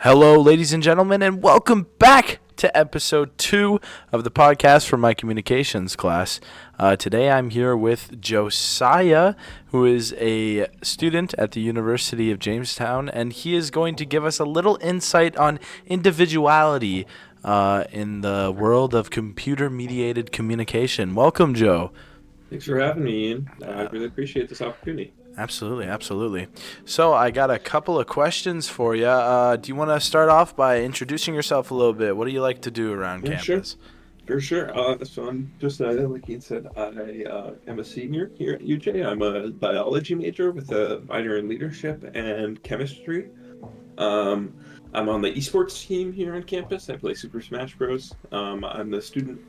Hello, ladies and gentlemen, and welcome back to episode 2 of the podcast for my communications class. Today I'm here with Josiah, who is a student at the University of Jamestown, and he is going to give us a little insight on individuality in the world of computer-mediated communication. Welcome, Joe. Thanks for having me, Ian. I really appreciate this opportunity. Absolutely, absolutely. So I got a couple of questions for you. Do you want to start off by introducing yourself a little bit? What do you like to do around Yeah, sure. campus? For sure. So I'm just, like Ian said, I am a senior here at UJ. I'm a biology major with a minor in leadership and chemistry. Um, I'm on the esports team here on campus. I play Super Smash Bros. I'm the student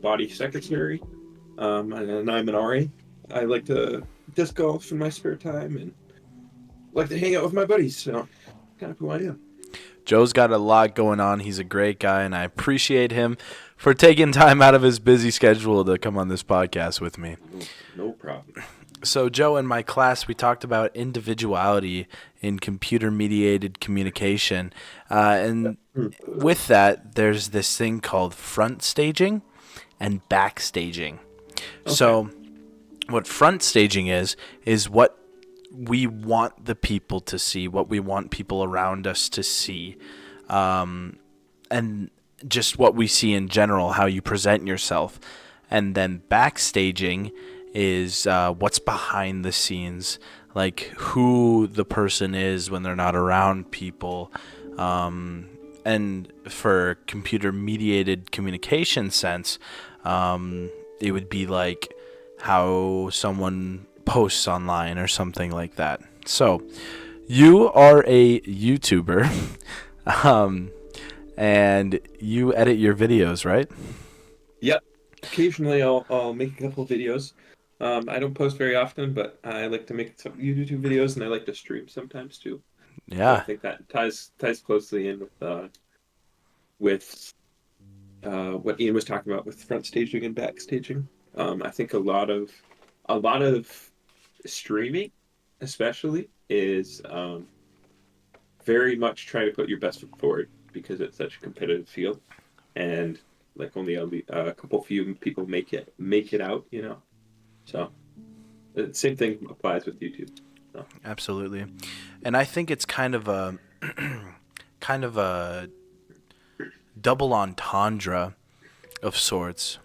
body secretary, and I'm an RA. I like to disc golf in my spare time and like to hang out with my buddies. So, kind of who I am. Joe's got a lot going on. He's a great guy, and I appreciate him for taking time out of his busy schedule to come on this podcast with me. No problem. So, Joe, in my class, we talked about individuality in computer-mediated communication. And with that, there's this thing called front staging and back staging. Okay. So, what front staging is what we want the people to see, what we want people around us to see, and just what we see in general, how you present yourself. And then backstaging is what's behind the scenes, like who the person is when they're not around people. And for computer mediated communication sense, it would be like how someone posts online or something like that. So, you are a YouTuber, and you edit your videos, right? Yep. Occasionally, I'll make a couple of videos. I don't post very often, but I like to make some YouTube videos, and I like to stream sometimes too. So I Yeah, think that ties closely in with what Ian was talking about with front staging and back staging. I think a lot of streaming, especially, is very much trying to put your best foot forward because it's such a competitive field, and like only a couple few people make it out. So the same thing applies with YouTube. So, absolutely. And I think it's kind of a kind of a double entendre of sorts.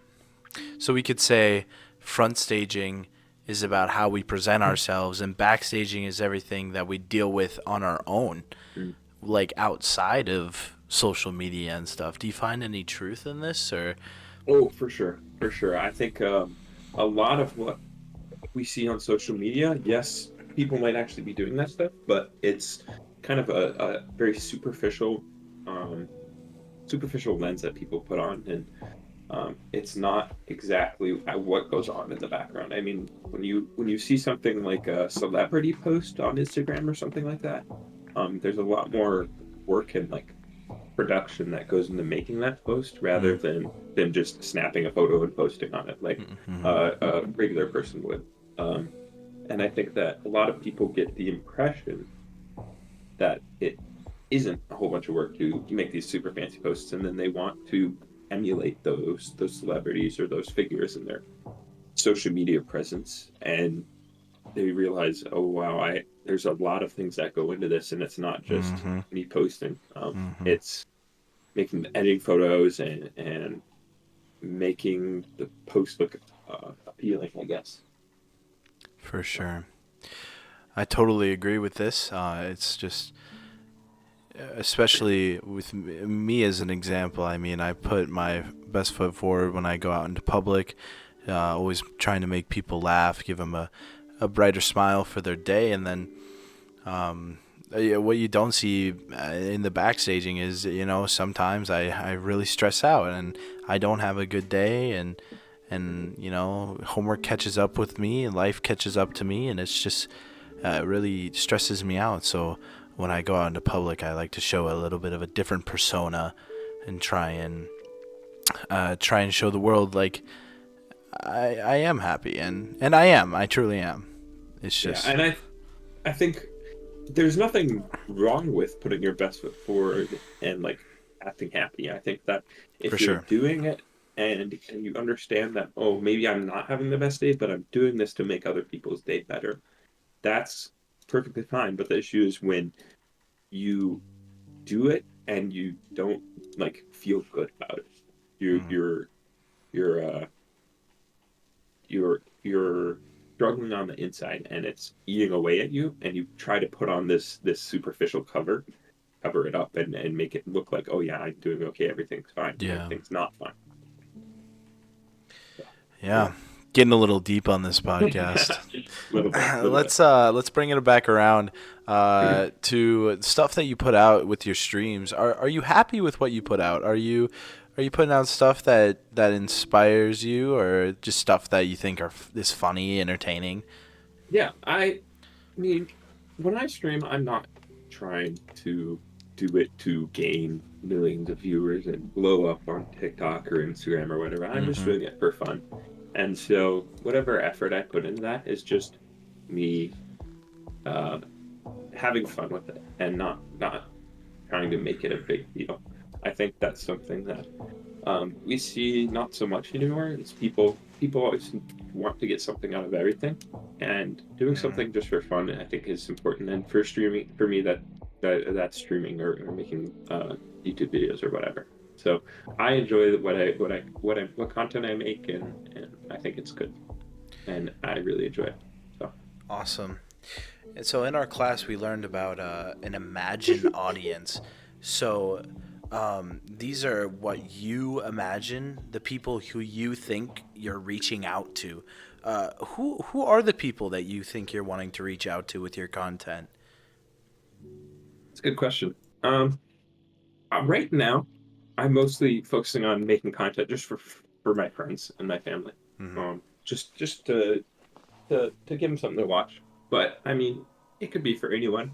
So we could say front staging is about how we present ourselves, and backstaging is everything that we deal with on our own, mm. like outside of social media and stuff. Do you find any truth in this, or? Oh, for sure, for sure. I think a lot of what we see on social media, yes, people might actually be doing that stuff, but it's kind of a very um, superficial lens that people put on, and it's not exactly what goes on in the background. I mean, when you see something like a celebrity post on Instagram or something like that, there's a lot more work and like production that goes into making that post rather Mm. than just snapping a photo and posting on it like Mm-hmm. a regular person would. Um, and I think that a lot of people get the impression that it isn't a whole bunch of work to make these super fancy posts, and then they want to emulate those celebrities or those figures in their social media presence, and they realize, oh wow, I there's a lot of things that go into this, and it's not just Mm-hmm. me posting. Mm-hmm. It's making editing photos and making the post look appealing, I guess. For sure. I totally agree with this. It's just, especially with me as an example, I mean, I put my best foot forward when I go out into public, always trying to make people laugh, give them a brighter smile for their day. And then yeah, what you don't see in the backstaging is, sometimes I really stress out and I don't have a good day, and homework catches up with me and life catches up to me, and it's just it really stresses me out. So when I go out into public, I like to show a little bit of a different persona and try and show the world like I am happy, and I truly am. It's Yeah, just and I think there's nothing wrong with putting your best foot forward and like acting happy. I think that For if you're sure. doing it and you understand that, oh, maybe I'm not having the best day, but I'm doing this to make other people's day better, that's perfectly fine. But the issue is when you do it and you don't like feel good about it. You Mm. you're you're struggling on the inside and it's eating away at you, and you try to put on this superficial cover it up and make it look like, oh yeah, I'm doing okay, everything's fine when Yeah. everything's not fine. So, yeah. Yeah. Getting a little deep on this podcast. Little bit. Let's bring it back around to stuff that you put out with your streams. Are you happy with what you put out? Are you putting out stuff that inspires you, or just stuff that you think is funny, entertaining? Yeah, I mean, when I stream, I'm not trying to do it to gain millions of viewers and blow up on TikTok or Instagram or whatever. I'm just Mm-hmm. doing it for fun. And so whatever effort I put into that is just me uh, having fun with it and not trying to make it a big deal. I think that's something that we see not so much anymore. It's people always want to get something out of everything, and doing Mm. something just for fun, I think, is important. And for streaming, for me, that's streaming or making YouTube videos or whatever. So I enjoy what content I make, and I think it's good, and I really enjoy it. So Awesome. And so in our class, we learned about an imagined audience. So these are what you imagine, the people who you think you're reaching out to. Who are the people that you think you're wanting to reach out to with your content? it's a good question. Right now, I'm mostly focusing on making content just for my friends and my family. Hmm. Just to give them something to watch. But I mean, it could be for anyone.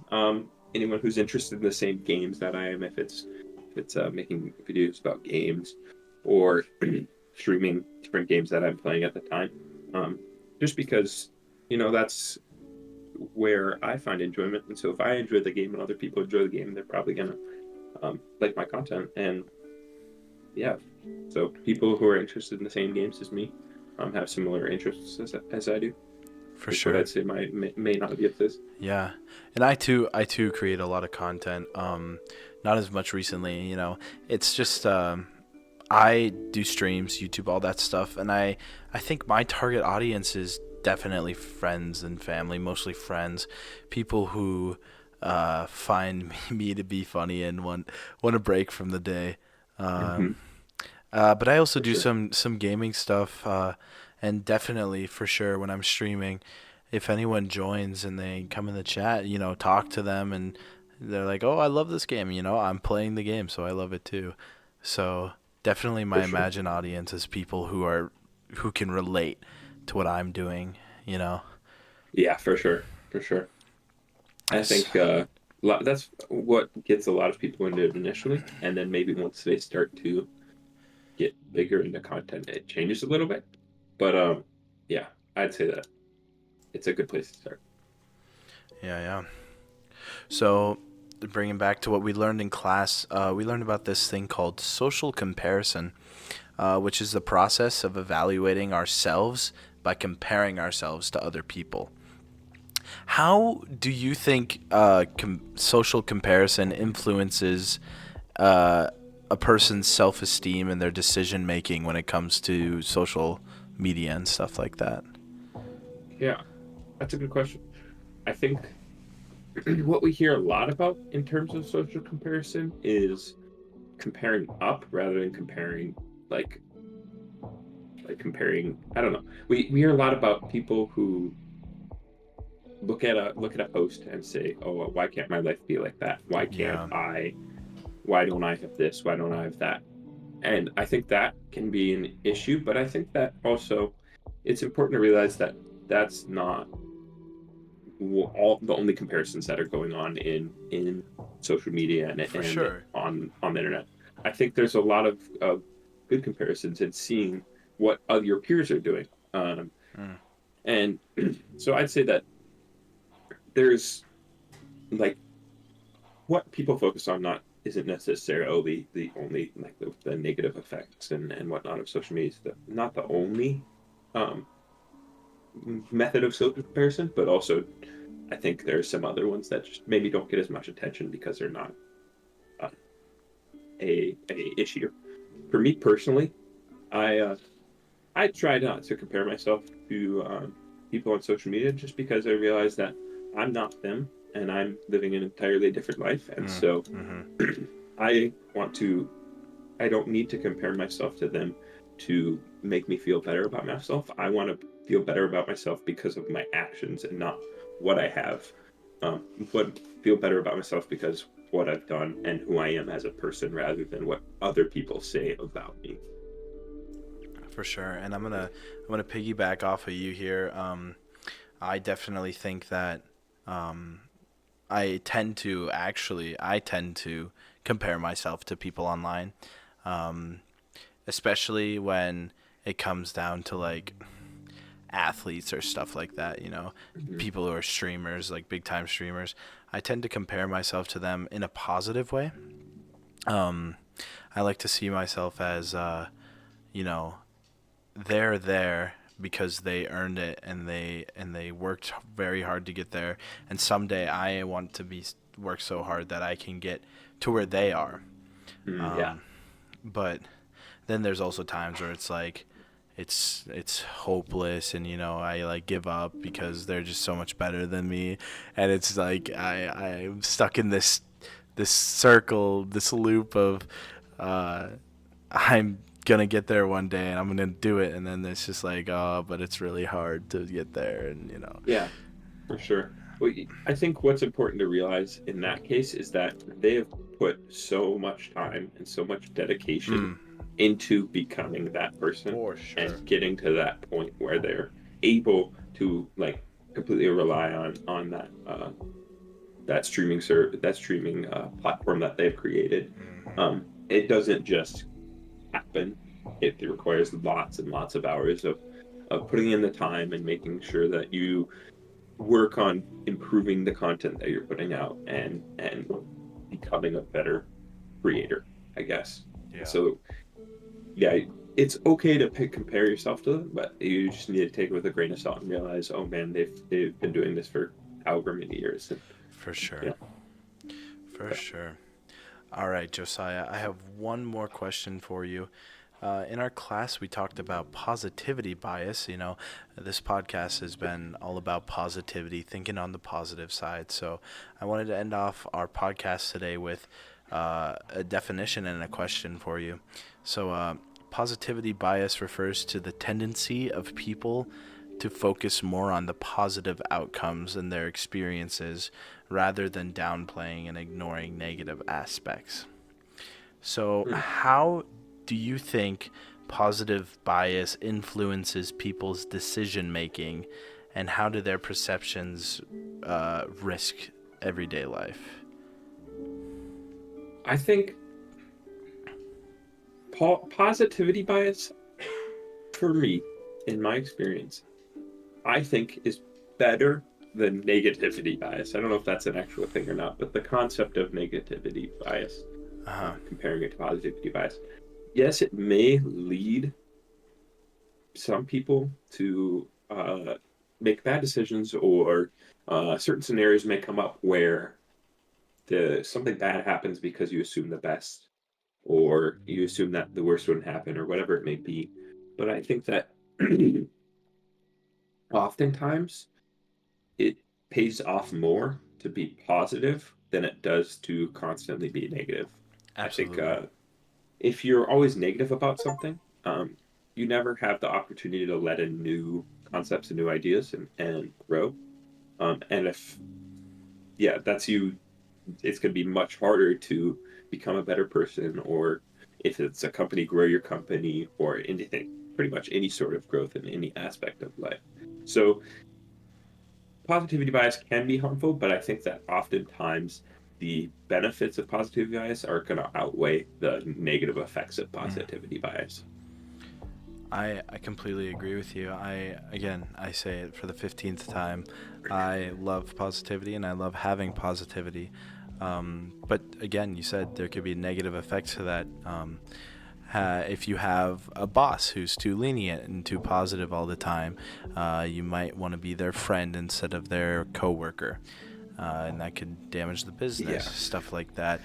Anyone who's interested in the same games that I am. If it's making videos about games or streaming different games that I'm playing at the time. Um, just because that's where I find enjoyment. And so if I enjoy the game and other people enjoy the game, they're probably gonna like my content. And yeah, so people who are interested in the same games as me have similar interests as I do. For Is what sure. I'd say my main audience is. Yeah, and I too create a lot of content. Not as much recently, It's just I do streams, YouTube, all that stuff, and I think my target audience is definitely friends and family, mostly friends, people who find me to be funny and want a break from the day. Mm-hmm. Um, but I also For do sure. some gaming stuff, and definitely for sure when I'm streaming, if anyone joins and they come in the chat, talk to them and they're like, "Oh, I love this game," I'm playing the game, so I love it too. So definitely For my sure. imagined audience is people who can relate to what I'm doing, you know. Yeah, for sure. For sure. I S- think that's what gets a lot of people into it initially, and then maybe once they start to get bigger into content, it changes a little bit. But yeah, I'd say that it's a good place to start. Yeah, yeah. So, bringing back to what we learned in class, we learned about this thing called social comparison, which is the process of evaluating ourselves by comparing ourselves to other people. How do you think social comparison influences uh, a person's self esteem and their decision making when it comes to social media and stuff like that? Yeah, that's a good question. I think what we hear a lot about in terms of social comparison is comparing up rather than like comparing. I don't know. We hear a lot about people who look at a post and say, "Oh, well, why can't my life be like that? Why can't Yeah, I? Why don't I have this? Why don't I have that?" And I think that can be an issue, but I think that also it's important to realize that that's not all the only comparisons that are going on in social media for and sure. on the internet. I think there's a lot of good comparisons and seeing what other your peers are doing. And so I'd say that there's like what people focus on not isn't necessarily the only like the negative effects and whatnot of social media. Is not the only um, method of social comparison, but also I think there's some other ones that just maybe don't get as much attention because they're not uh, a issue. For me personally, I try not to compare myself to people on social media just because I realize that I'm not them and I'm living an entirely different life, and so Mm-hmm. I want to. I don't need to compare myself to them to make me feel better about myself. I want to feel better about myself because of my actions and not what I have. But feel better about myself because what I've done and who I am as a person rather than what other people say about me. For sure. And I'm gonna piggyback off of you here. I definitely think that um, I tend to compare myself to people online, um, especially when it comes down to like athletes or stuff like that. You know, Mhm. people who are streamers, like big time streamers. I tend to compare myself to them in a positive way. Um, I like to see myself as, you know, they're there because they earned it and they worked very hard to get there, and someday I want to be work so hard that I can get to where they are. Yeah. But then there's also times where it's like it's hopeless, and I like give up because they're just so much better than me, and it's like I'm stuck in this circle, this loop of uh I'm gonna get there one day and I'm gonna do it, and then it's just like, oh, but it's really hard to get there, and Yeah. For sure. Well, I think what's important to realize in that case is that they have put so much time and so much dedication mm, into becoming that person for sure. and getting to that point where they're able to like completely rely on that streaming platform that they've created. It doesn't just happen. It requires lots and lots of hours of putting in the time and making sure that you work on improving the content that you're putting out and becoming a better creator, I guess. Yeah, So yeah, it's okay to compare yourself to them, but you just need to take it with a grain of salt and realize, oh man, they've been doing this for however many years, and for you sure, know, for sure. All right, Josiah, I have one more question for you. In our class, we talked about positivity bias. This podcast has been all about positivity, thinking on the positive side. So I wanted to end off our podcast today with a definition and a question for you. So, positivity bias refers to the tendency of people to focus more on the positive outcomes in their experiences rather than downplaying and ignoring negative aspects. So, hmm. how do you think positive bias influences people's decision making, and how do their perceptions risk everyday life? I think positivity bias for me, in my experience, I think is better than negativity bias. I don't know if that's an actual thing or not, but the concept of negativity bias, Uh huh. comparing it to positivity bias, yes, it may lead some people to make bad decisions, or certain scenarios may come up where something bad happens because you assume the best, or you assume that the worst wouldn't happen, or whatever it may be. But I think that oftentimes it pays off more to be positive than it does to constantly be negative. I think Absolutely. if you're always negative about something, you never have the opportunity to let in new concepts and new ideas and grow. And if, yeah, that's you, it's going to be much harder to become a better person, or if it's a company, grow your company, or anything, pretty much any sort of growth in any aspect of life. So positivity bias can be harmful, but I think that oftentimes the benefits of positivity bias are going to outweigh the negative effects of Mm. positivity bias. I completely agree with you. I say it for the 15th time. I love positivity and I love having positivity. But again, you said there could be negative effects to that. If you have a boss who's too lenient and too positive all the time, you might want to be their friend instead of their coworker. And that could damage the business, Yeah. stuff like that.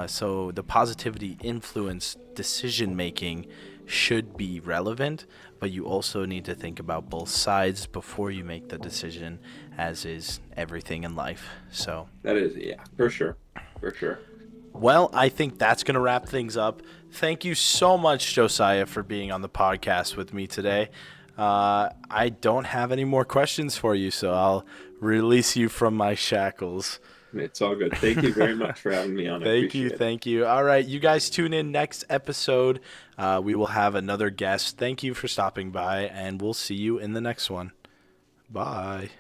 So the positivity influence decision making should be relevant, but you also need to think about both sides before you make the decision, as is everything in life. So, That is, yeah, for sure. For sure. well, I think that's going to wrap things up. Thank you so much, Josiah, for being on the podcast with me today. I don't have any more questions for you, so I'll release you from my shackles. It's all good. Thank you very much for having me on. I Thank you. appreciate it. Thank you. All right. You guys tune in next episode. We will have another guest. Thank you for stopping by, and we'll see you in the next one. Bye.